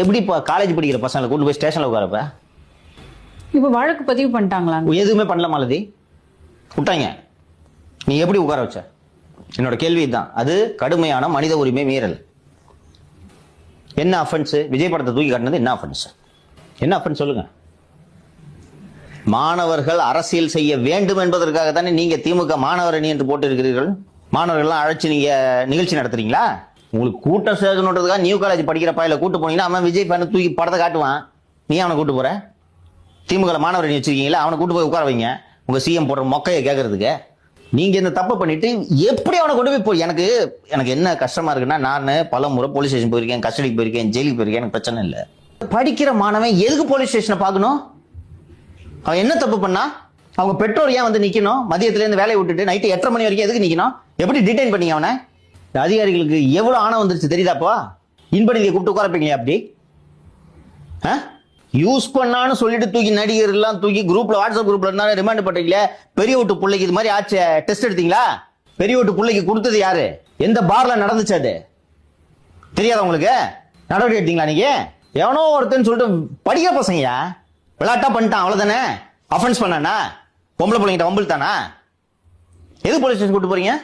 எப்படி இப்போ காலேஜ் படிக்கிற பசங்களை கூட்டு போய் ஸ்டேஷன்ல உட்காரப்ப? இப்ப வழக்கு பதிவு பண்ணிட்டாங்களா? எதுவுமே பண்ணல மாலதி, விட்டாங்க. நீ எப்படி உட்கார வச்ச? என்னோட கேள்வி தான். அது கடுமையான மனித உரிமை மீறல். என்ன அஃபென்ஸ்? விஜய் படத்தை தூக்கி காட்டினது என்ன அஃபென்ஸ்? என்ன அஃபென்ஸ் சொல்லுங்க. மாணவர்கள் அரசியல் செய்ய வேண்டும் என்பதற்காக தானே நீங்க திமுக மாணவர் அணி என்று போட்டு இருக்கிறீர்கள். மாணவர்கள்லாம் அழைச்சு நீங்க நிகழ்ச்சி நடத்துறீங்களா? உங்களுக்கு கூட்டம் சேர்க்கணுன்றதுக்காக நியூ காலேஜ் படிக்கிற பையில கூட்டு போனீங்கன்னா அவன் விஜய் ஃபேன் தூக்கி படத்தை காட்டுவான். நீ அவனை கூட்டு போற? திமுக மாணவர் அணி வச்சிருக்கீங்களா, அவனை கூட்டு போய் உட்கார வைங்க. உங்க சிஎம் போடுற மொக்கையை கேட்கறதுக்கு நீங்க இந்த தப்பை பண்ணிட்டு எப்படி அவனை கொண்டு போய் எனக்கு எனக்கு என்ன கஷ்டமா இருக்குன்னா, நான் பல முறை போலீஸ் ஸ்டேஷன் போயிருக்கேன், கஸ்டடிக்கு போயிருக்கேன், ஜெயிலுக்கு போயிருக்கேன். எனக்கு பிரச்சனை இல்லை. படிக்கிற மாணவன் எதுக்கு போலீஸ் ஸ்டேஷனை பார்க்கணும்? அவன் என்ன தப்பு பண்ணா? அவங்க பெற்றோர் ஏன் வந்து நிக்கணும்? மதியத்துல இருந்து வேலையை விட்டுட்டு நைட்டு 8:30 மணி வரைக்கும் எதுக்கு நிக்கணும்? எப்படி டிடைன் பண்ணீங்க அவனை? அதிகாரிகளுக்கு எவ்வளவு ஆணவம் வந்துருச்சு தெரியுதாப்பா? இன்படி கூப்பிட்டு உட்காரப்பீங்களா? அப்படி யூஸ் பண்ணான்னு சொல்லிட்டு தூக்கி நடிகர் எல்லாம் தூக்கி குரூப்ல, வாட்ஸ்அப் குரூப்ல இருந்தாலும் ரிமாண்ட் பண்றீங்களே. பெரிய வீட்டு பிள்ளைக்கு இது மாதிரி ஆச்சு, டெஸ்ட் எடுத்தீங்களா? பெரிய வீட்டு பிள்ளைக்கு கொடுத்தது யாரு? எந்த பார்ல நடந்துச்சு? அது தெரியாத உங்களுக்கு? நடவடிக்கை எடுத்தீங்களா நீங்க? எவனோ ஒருத்தன் சொல்லிட்டு படிக்கிற பசங்கயா விளையாட்டா பண்ணிட்டான், அவ்வளவுதானே. அஃபென்ஸ் பண்ணானா? பொம்பளை பிள்ளைங்கிட்ட வம்பில் தானா? எது போலீஸ் ஸ்டேஷன் கூட்டு போறீங்க?